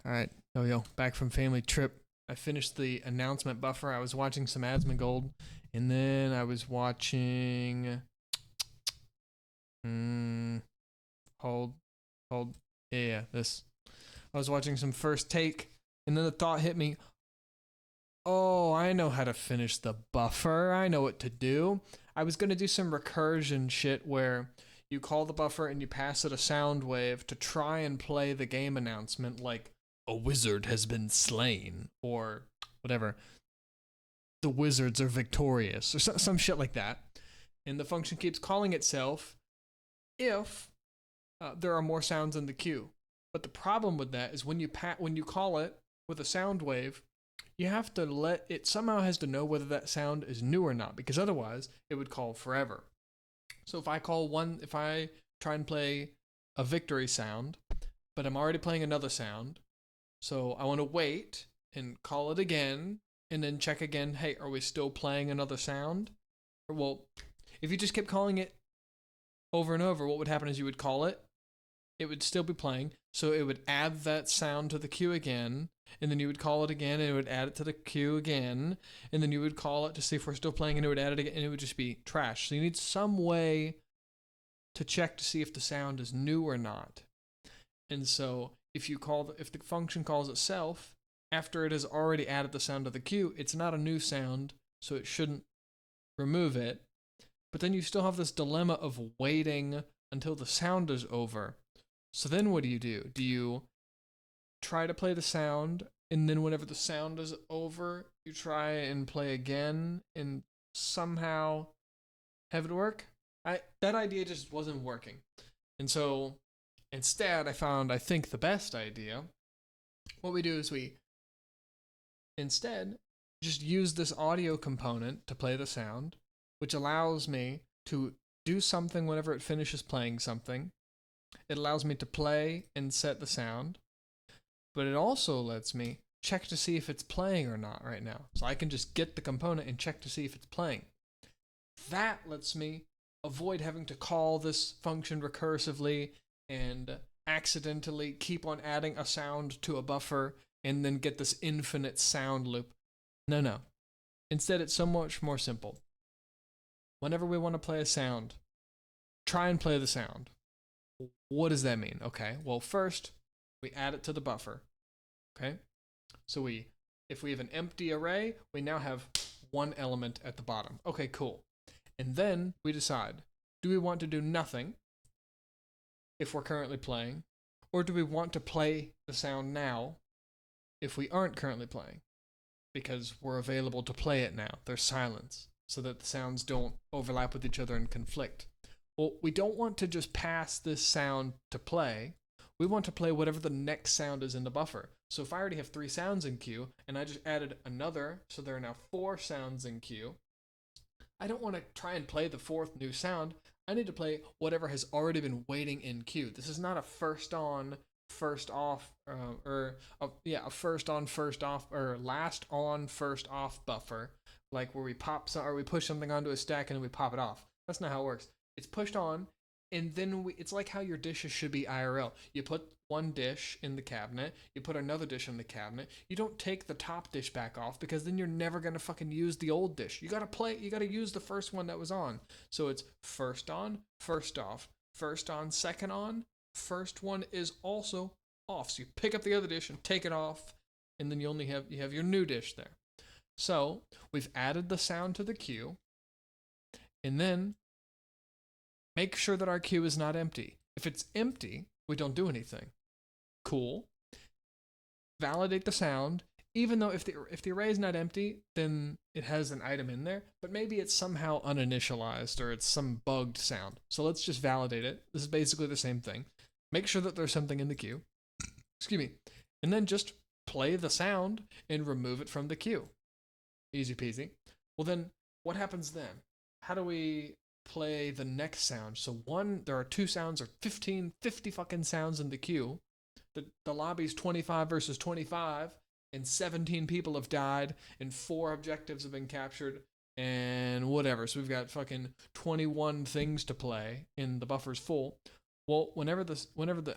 All right, yo, back from family trip. I finished the announcement buffer. I was watching some Asmongold, and then I was watching. Hold, hold. Yeah, this. I was watching some First Take, and then the thought hit me. Oh, I know how to finish the buffer. I know what to do. I was gonna do some recursion shit where you call the buffer and you pass it a sound wave to try and play the game announcement like a wizard has been slain or whatever. The wizards are victorious or some shit like that. And the function keeps calling itself if there are more sounds in the queue. But the problem with that is when you call it with a sound wave, you have to let it somehow has to know whether that sound is new or not, because otherwise it would call forever. So if I try and play a victory sound, but I'm already playing another sound, so I want to wait and call it again and then check again, hey, are we still playing another sound? Well, if you just kept calling it over and over, what would happen is you would call it, it would still be playing, so it would add that sound to the queue again, and then you would call it again, and it would add it to the queue again, and then you would call it to see if we're still playing, and it would add it again, and it would just be trash. So you need some way to check to see if the sound is new or not. And so if the function calls itself, after it has already added the sound to the queue, it's not a new sound, so it shouldn't remove it. But then you still have this dilemma of waiting until the sound is over. So then what do? Do you try to play the sound, and then whenever the sound is over, you try and play again and somehow have it work? That idea just wasn't working. And so instead, I think the best idea, what we do is we instead just use this audio component to play the sound, which allows me to do something whenever it finishes playing something. It allows me to play and set the sound, but it also lets me check to see if it's playing or not right now. So I can just get the component and check to see if it's playing. That lets me avoid having to call this function recursively and accidentally keep on adding a sound to a buffer and then get this infinite sound loop. No. Instead, it's so much more simple. Whenever we want to play a sound, try and play the sound. What does that mean? Okay, well, first, we add it to the buffer. Okay, so if we have an empty array, we now have one element at the bottom. Okay, cool. And then we decide, do we want to do nothing if we're currently playing, or do we want to play the sound now if we aren't currently playing? Because we're available to play it now. There's silence, so that the sounds don't overlap with each other and conflict. Well, we don't want to just pass this sound to play. We want to play whatever the next sound is in the buffer. So if I already have 3 sounds in queue, and I just added another, so there are now 4 sounds in queue, I don't want to try and play the 4th new sound. I need to play whatever has already been waiting in queue. This is not a first on, first off, a first on, first off, or last on, first off buffer, like where we push something onto a stack and then we pop it off. That's not how it works. It's pushed on, and then it's like how your dishes should be IRL. You put one dish in the cabinet, you put another dish in the cabinet. You don't take the top dish back off, because then you're never gonna fucking use the old dish. You gotta use the first one that was on. So it's first on, first off, first on, second on, first one is also off. So you pick up the other dish and take it off, and then you have your new dish there. So we've added the sound to the queue, and then make sure that our queue is not empty. If it's empty, we don't do anything. Cool. Validate the sound. Even though if the array is not empty, then it has an item in there, but maybe it's somehow uninitialized or it's some bugged sound. So let's just validate it. This is basically the same thing. Make sure that there's something in the queue. Excuse me. And then just play the sound and remove it from the queue. Easy peasy. Well then, what happens then? How do we play the next sound? So there are 2 sounds or 50 fucking sounds in the queue. The lobby's 25 versus 25, and 17 people have died, and 4 objectives have been captured, and whatever. So we've got fucking 21 things to play, and the buffer's full. Well, whenever the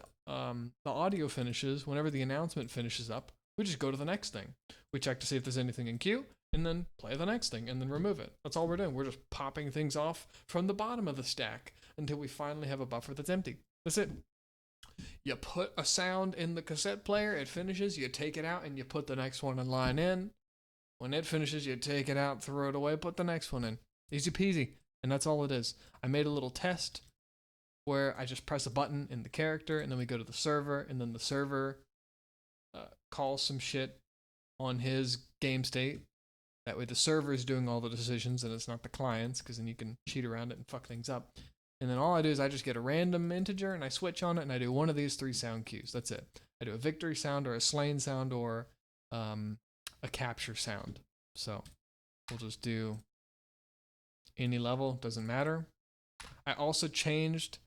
audio finishes, whenever the announcement finishes up, we just go to the next thing. We check to see if there's anything in queue, and then play the next thing, and then remove it. That's all we're doing. We're just popping things off from the bottom of the stack until we finally have a buffer that's empty. That's it. You put a sound in the cassette player, it finishes, you take it out, and you put the next one in line in. When it finishes, you take it out, throw it away, put the next one in. Easy peasy. And that's all it is. I made a little test where I just press a button in the character, and then we go to the server, and then the server calls some shit on his game state. That way the server is doing all the decisions, and it's not the clients, because then you can cheat around it and fuck things up. And then all I do is I just get a random integer, and I switch on it, and I do one of these 3 sound cues. That's it. I do a victory sound, or a slain sound, or a capture sound. So we'll just do any level, doesn't matter. I also changed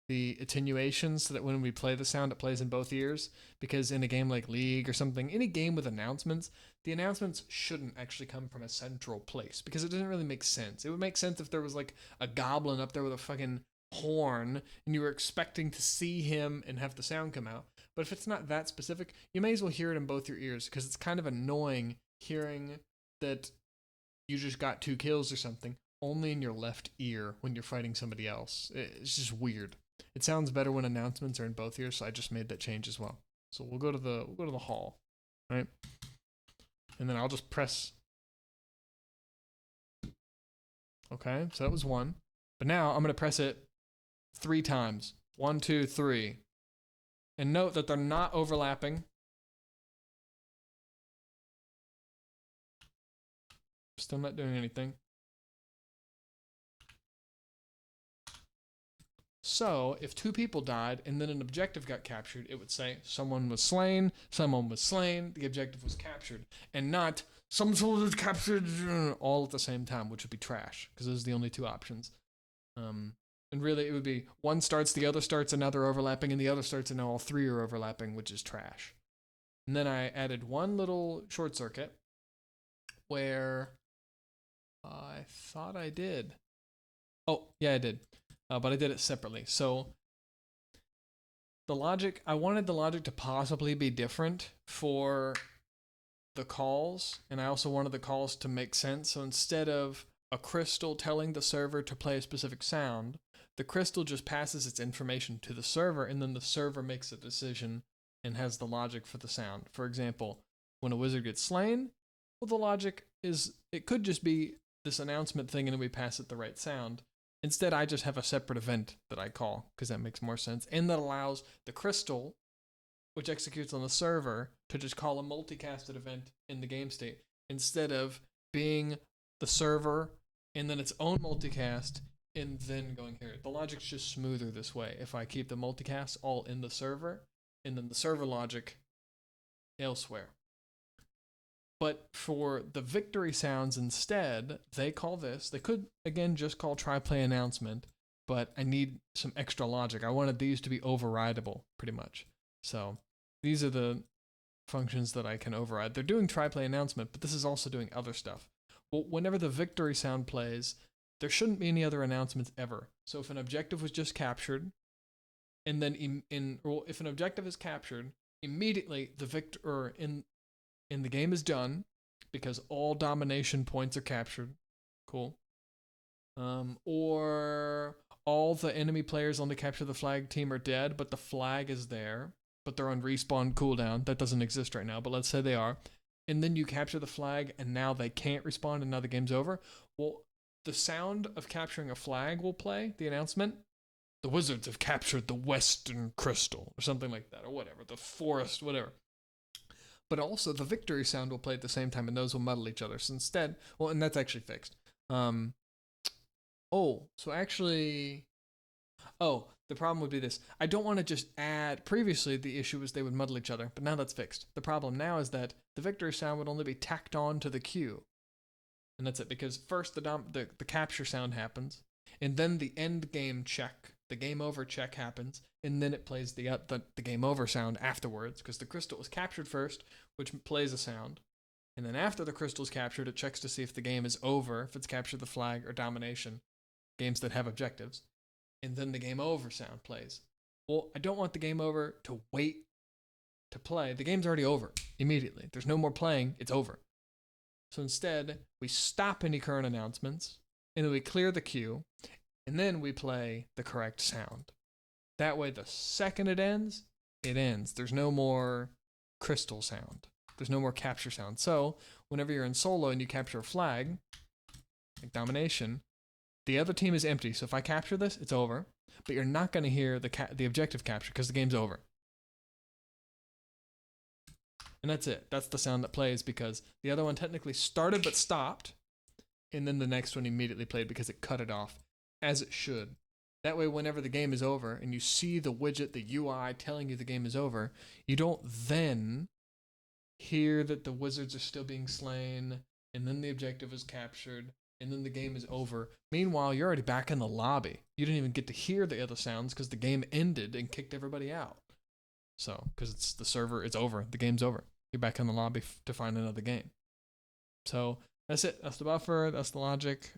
the attenuation so that when we play the sound, it plays in both ears, because in a game like League or something, any game with announcements, the announcements shouldn't actually come from a central place, because it doesn't really make sense. It would make sense if there was like a goblin up there with a fucking horn and you were expecting to see him and have the sound come out. But if it's not that specific, you may as well hear it in both your ears, because it's kind of annoying hearing that you just got 2 kills or something only in your left ear when you're fighting somebody else. It's just weird. It sounds better when announcements are in both ears, so I just made that change as well. So we'll go to the hall, right? And then I'll just press. Okay, so that was 1. But now I'm gonna press it 3 times. 1, 2, 3. And note that they're not overlapping. Still not doing anything. So, if 2 people died and then an objective got captured, it would say someone was slain, the objective was captured, and not someone was captured all at the same time, which would be trash, because those are the only 2 options. And really, it would be one starts, the other starts, and now they're overlapping, and the other starts, and now all 3 are overlapping, which is trash. And then I added one little short circuit where I thought I did. Oh, yeah, I did. But I did it separately. So the logic, I wanted the logic to possibly be different for the calls, and I also wanted the calls to make sense. So instead of a crystal telling the server to play a specific sound, the crystal just passes its information to the server, and then the server makes a decision and has the logic for the sound. For example, when a wizard gets slain, well, the logic is, it could just be this announcement thing and then we pass it the right sound. Instead, I just have a separate event that I call, because that makes more sense, and that allows the crystal, which executes on the server, to just call a multicasted event in the game state, instead of being the server and then its own multicast and then going here. The logic's just smoother this way if I keep the multicast all in the server and then the server logic elsewhere. But for the victory sounds instead, they call this, they could, again, just call try play announcement, but I need some extra logic. I wanted these to be overrideable, pretty much. So these are the functions that I can override. They're doing try play announcement, but this is also doing other stuff. Well, whenever the victory sound plays, there shouldn't be any other announcements ever. So if an objective was just captured, and then if an objective is captured, immediately the victor in the game is done, because all domination points are captured. Cool. Or all the enemy players on the capture the flag team are dead, but the flag is there, but they're on respawn cooldown. That doesn't exist right now, but let's say they are. And then you capture the flag, and now they can't respawn, and now the game's over. Well, the sound of capturing a flag will play, the announcement. The wizards have captured the Western Crystal, or something like that, or whatever. The forest, whatever. But also the victory sound will play at the same time, and those will muddle each other. So instead, well, and that's actually fixed. The problem would be this. I don't want to just add, previously the issue was they would muddle each other, but now that's fixed. The problem now is that the victory sound would only be tacked on to the queue. And that's it, because first the capture sound happens, and then the end game check, the game over check happens, and then it plays the game over sound afterwards, because the crystal was captured first, which plays a sound. And then after the crystal is captured, it checks to see if the game is over, if it's captured the flag or domination, games that have objectives. And then the game over sound plays. Well, I don't want the game over to wait to play. The game's already over immediately. There's no more playing. It's over. So instead, we stop any current announcements, and then we clear the queue, and then we play the correct sound. That way, the second it ends, it ends. There's no more crystal sound. There's no more capture sound. So whenever you're in solo and you capture a flag, like domination, the other team is empty. So if I capture this, it's over. But you're not going to hear the objective capture because the game's over. And that's it. That's the sound that plays because the other one technically started but stopped. And then the next one immediately played because it cut it off, as it should. That way, whenever the game is over and you see the widget, the UI telling you the game is over, you don't then hear that the wizards are still being slain, and then the objective is captured, and then the game is over. Meanwhile, you're already back in the lobby. You didn't even get to hear the other sounds because the game ended and kicked everybody out. So, because it's the server, it's over. The game's over. You're back in the lobby to find another game. So, that's it. That's the buffer. That's the logic.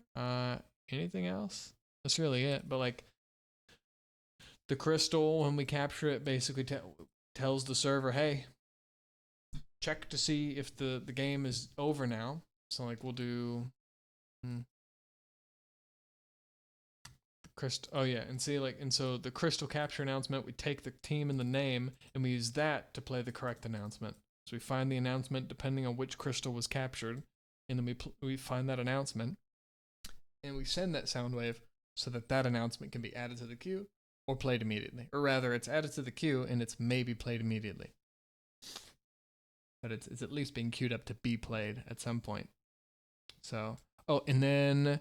Anything else? That's really it. But, like, the crystal, when we capture it, basically tells the server, hey, check to see if the game is over now. So, like, we'll do the crystal. Oh, yeah. And see, like, and so the crystal capture announcement, we take the team and the name, and we use that to play the correct announcement. So we find the announcement depending on which crystal was captured, and then we find that announcement, and we send that sound wave so that that announcement can be added to the queue or played immediately. Or rather, it's added to the queue and it's maybe played immediately. But it's at least being queued up to be played at some point. So, oh, and then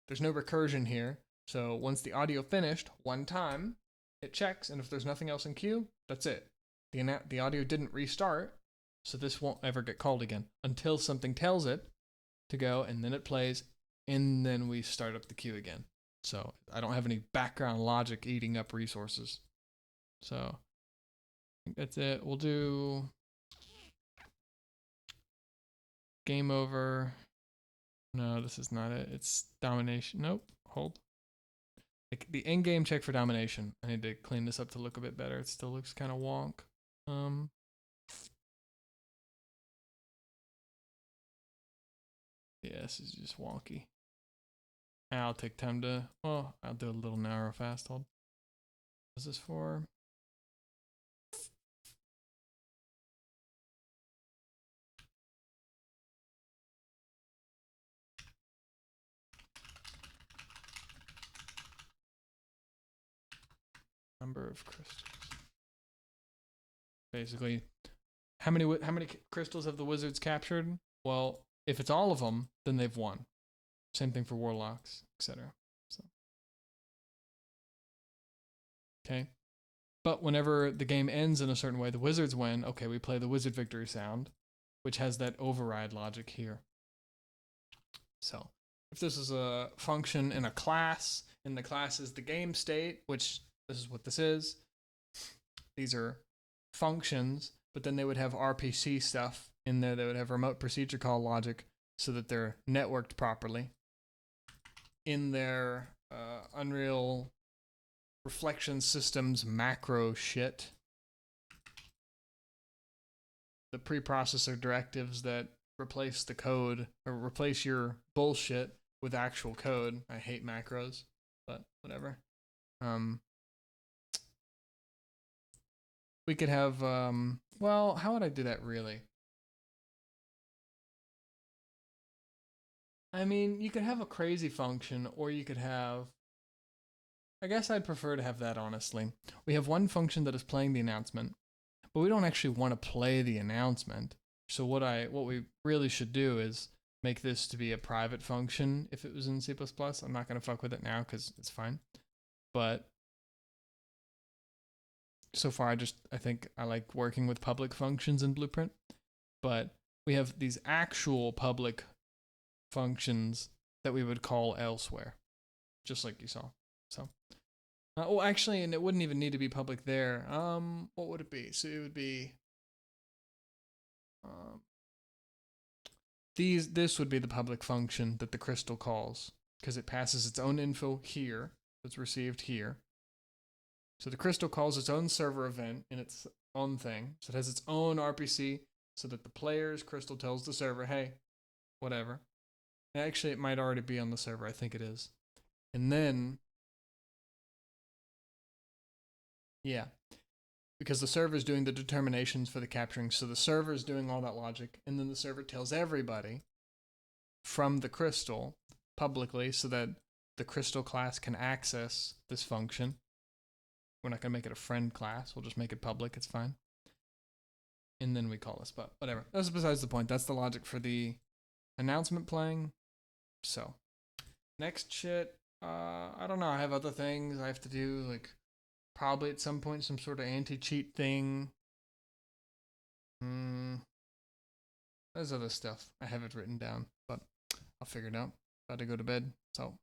there's no recursion here. So once the audio finished one time, it checks, and if there's nothing else in queue, that's it. The audio didn't restart, so this won't ever get called again until something tells it to go, and then it plays, and then we start up the queue again. So I don't have any background logic eating up resources. So I think that's it. We'll do game over. No, this is not it. It's domination. Nope. Hold. Like the end game check for domination. I need to clean this up to look a bit better. It still looks kind of wonk. Yeah, this is just wonky. I'll take time to, well, I'll do a little narrow fast hold. What's this for? Number of crystals. Basically, how many crystals have the wizards captured? Well, if it's all of them, then they've won. Same thing for warlocks, etc. So. Okay. But whenever the game ends in a certain way, the wizards win. Okay, we play the wizard victory sound, which has that override logic here. So if this is a function in a class, and the class is the game state, which this is what this is. These are functions, but then they would have RPC stuff in there. They would have remote procedure call logic so that they're networked properly. In their Unreal Reflection Systems macro shit, the preprocessor directives that replace the code or replace your bullshit with actual code. I hate macros, but whatever. We could have, well, how would I do that really? I mean, you could have a crazy function, or you could have, I guess I'd prefer to have that, honestly. We have one function that is playing the announcement, but we don't actually want to play the announcement. So what we really should do is make this to be a private function if it was in C++. I'm not going to fuck with it now because it's fine. But so far, I think I like working with public functions in Blueprint. But we have these actual public functions that we would call elsewhere, just like you saw. So, well, actually, and it wouldn't even need to be public there. What would it be? So it would be this would be the public function that the crystal calls because it passes its own info here that's received here, So the crystal calls its own server event in its own thing. So it has its own RPC so that the player's crystal tells the server, hey, whatever. Actually, it might already be on the server. I think it is. And then, yeah, because the server is doing the determinations for the capturing. So the server is doing all that logic. And then the server tells everybody from the crystal publicly so that the crystal class can access this function. We're not going to make it a friend class. We'll just make it public. It's fine. And then we call this, but whatever. That's besides the point. That's the logic for the announcement playing. So, next shit. I don't know. I have other things I have to do. Like, probably at some point, some sort of anti-cheat thing. There's other stuff. I have it written down, but I'll figure it out. About to go to bed. So,